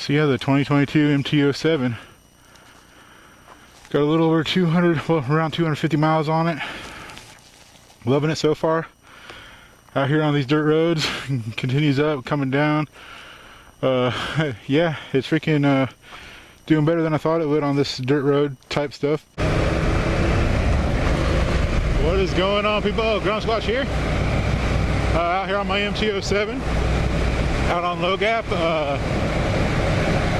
So yeah, the 2022 MT07 got a little over 200, well, around 250 miles on it. Loving it so far. Out here on these dirt roads, continues up, coming down. Yeah, it's freaking doing better than I thought it would on this dirt road type stuff. What is going on, people? Ground Squatch here. Out here on my MT07, out on low gap.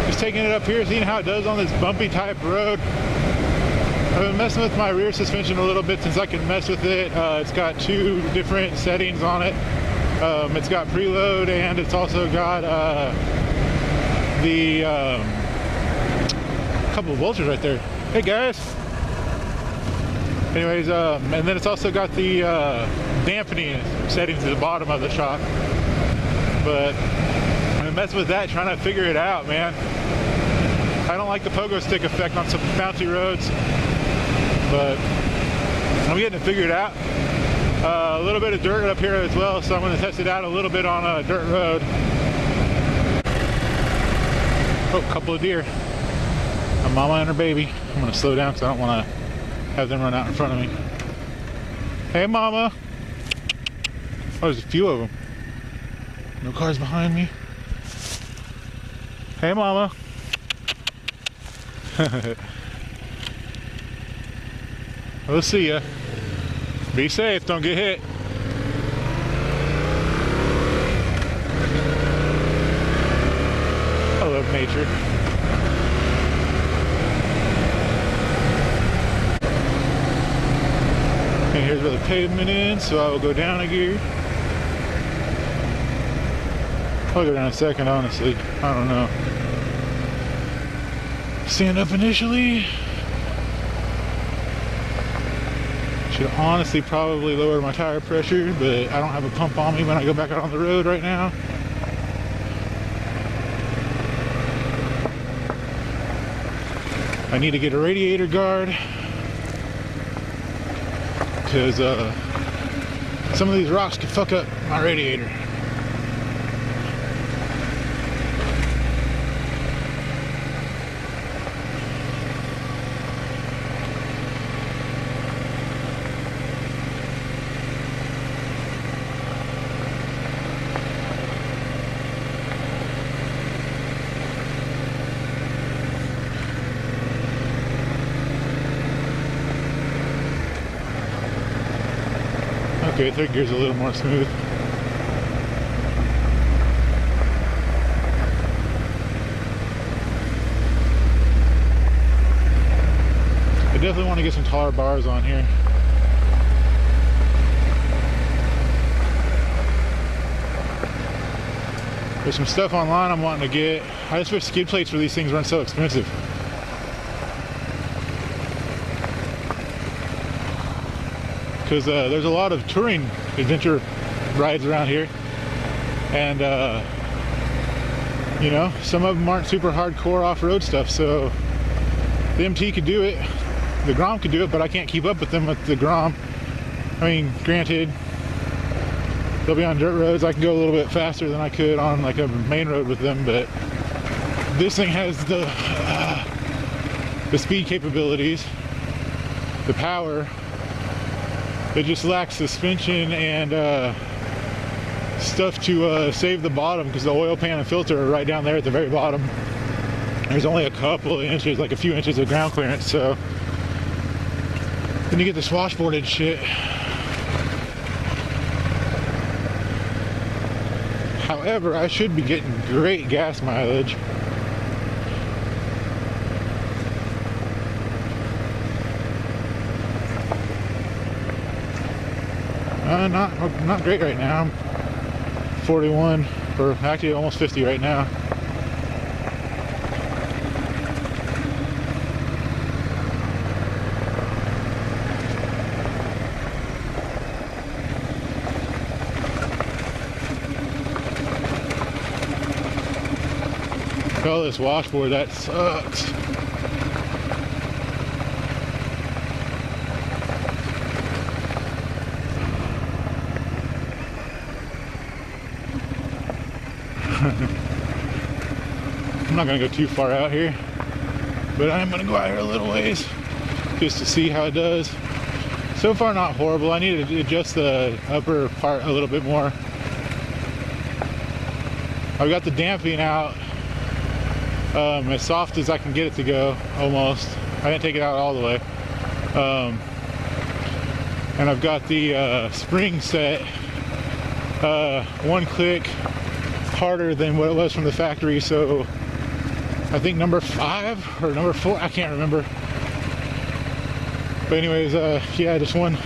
Just taking it up here, seeing how it does on this bumpy type road. I've been messing with my rear suspension a little bit since I can mess with it. It's got two different settings on it. It's got preload, and it's also got the couple of vultures right there. Hey guys. Anyways, and then it's also got the dampening settings at the bottom of the shock. But I've been messing with that, trying to figure it out, man. I don't like the pogo stick effect on some bouncy roads, but I'm getting it figured out. A little bit of dirt up here as well, so I'm going to test it out a little bit on a dirt road. Oh, a couple of deer. A mama and her baby. I'm going to slow down because I don't want to have them run out in front of me. Hey, mama. Oh, there's a few of them. No cars behind me. Hey, mama. We'll see ya. Be safe, don't get hit. I love nature. And here's where the pavement is, so I will go down a gear. I'll go down a second, honestly. I don't know. Stand up initially. Should honestly probably lower my tire pressure, but I don't have a pump on me when I go back out on the road right now. I need to get a radiator guard because some of these rocks could fuck up my radiator. Okay, third gear's a little more smooth. I definitely want to get some taller bars on here. There's some stuff online I'm wanting to get. I just wish skid plates for these things weren't so expensive. Because there's a lot of touring adventure rides around here, and you know, some of them aren't super hardcore off-road stuff, so the MT could do it, the Grom could do it, but I can't keep up with them with the Grom. I mean, granted, they'll be on dirt roads. I can go a little bit faster than I could on like a main road with them, but this thing has the speed capabilities, the power. It just lacks suspension and stuff to save the bottom, because the oil pan and filter are right down there at the very bottom. There's only a couple of inches, like a few inches of ground clearance, so then you get this washboarded shit. However, I should be getting great gas mileage. Not great right now. I'm 41, or actually almost 50 right now. Oh, this washboard, that sucks. I'm not gonna go too far out here, but I'm gonna go out here a little ways just to see how it does. So far not horrible. I need to adjust the upper part a little bit more. I've got the damping out as soft as I can get it to go, almost. I didn't take it out all the way. And I've got the spring set one click harder than what it was from the factory, so I think number 5 or number 4, I can't remember. But anyways, yeah, just one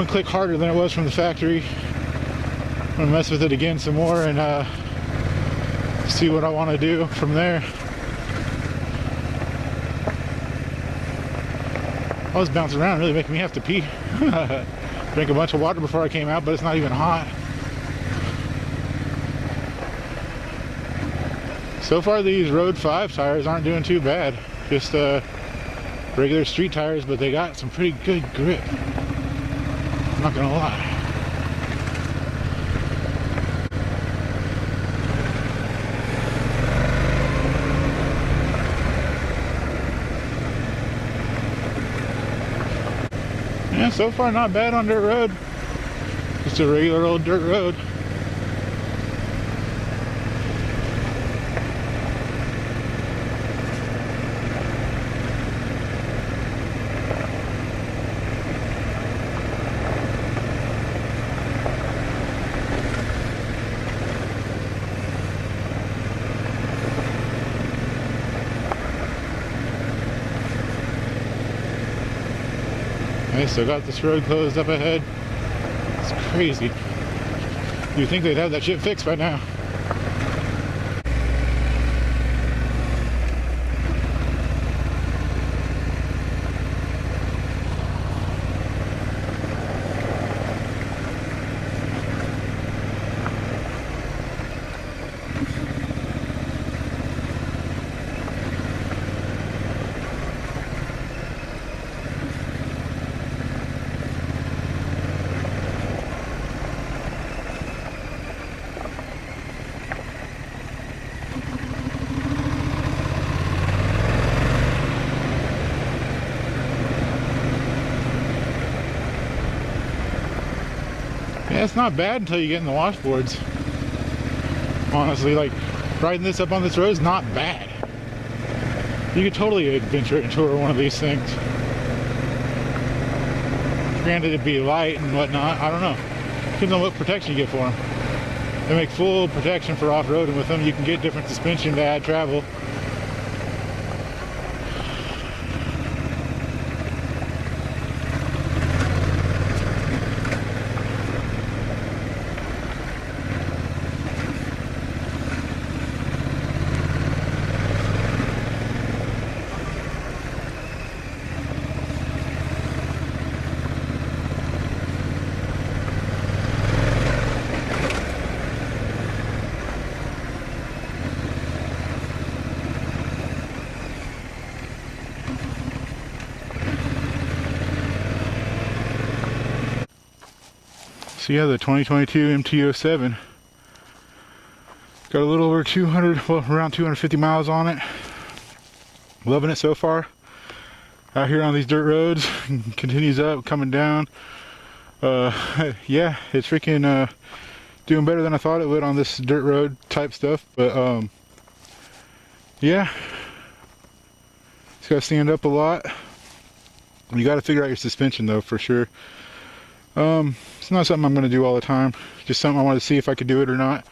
click harder than it was from the factory. I'm gonna mess with it again some more and see what I want to do from there. I was bouncing around, really making me have to pee. Drink a bunch of water before I came out, but it's not even hot. So far these Road 5 tires aren't doing too bad. Just regular street tires, but they got some pretty good grip. I'm not gonna lie. Yeah, so far not bad on dirt road. Just a regular old dirt road. Okay, so got this road closed up ahead. It's crazy. You'd think they'd have that shit fixed by now. Yeah, it's not bad until you get in the washboards. Honestly, like, riding this up on this road is not bad. You could totally adventure and tour one of these things. Granted, it'd be light and whatnot, I don't know. Depends on what protection you get for them. They make full protection for off-road, and with them you can get different suspension to add travel. So yeah, the 2022 MT07 got a little over 200, well, around 250 miles on it. Loving it so far. Out here on these dirt roads, continues up, coming down. Yeah, it's freaking doing better than I thought it would on this dirt road type stuff. But yeah, it's got to stand up a lot. You got to figure out your suspension though, for sure. It's not something I'm going to do all the time. Just something I wanted to see if I could do it or not.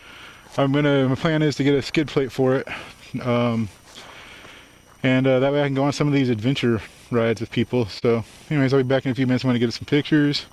My plan is to get a skid plate for it. And that way I can go on some of these adventure rides with people. So anyways, I'll be back in a few minutes. I'm going to get some pictures.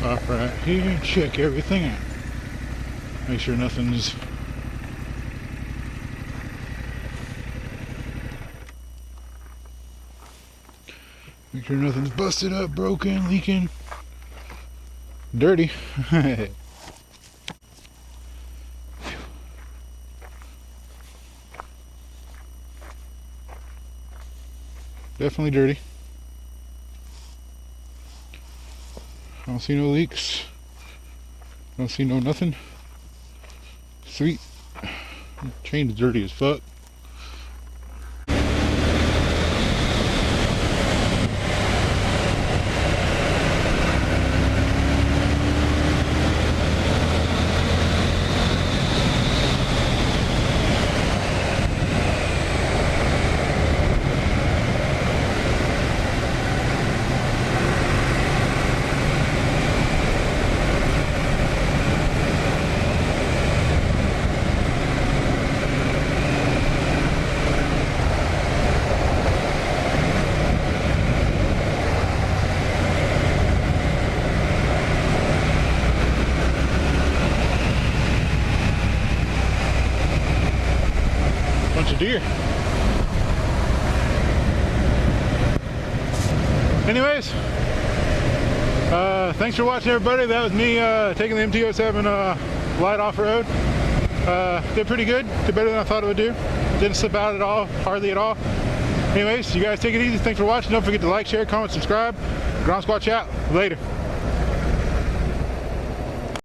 Stop right here and check everything out. Make sure nothing's busted up, broken, leaking, dirty. Definitely dirty. I don't see no leaks. Don't see no nothing. Sweet. Chain's dirty as fuck. Bunch of deer. Anyways, thanks for watching, everybody. That was me taking the MT07 light off-road. Did pretty good. Did better than I thought it would do. Didn't slip out at all, hardly at all. Anyways, you guys take it easy. Thanks for watching. Don't forget to like, share, comment, subscribe. Ground Squatch out. Later.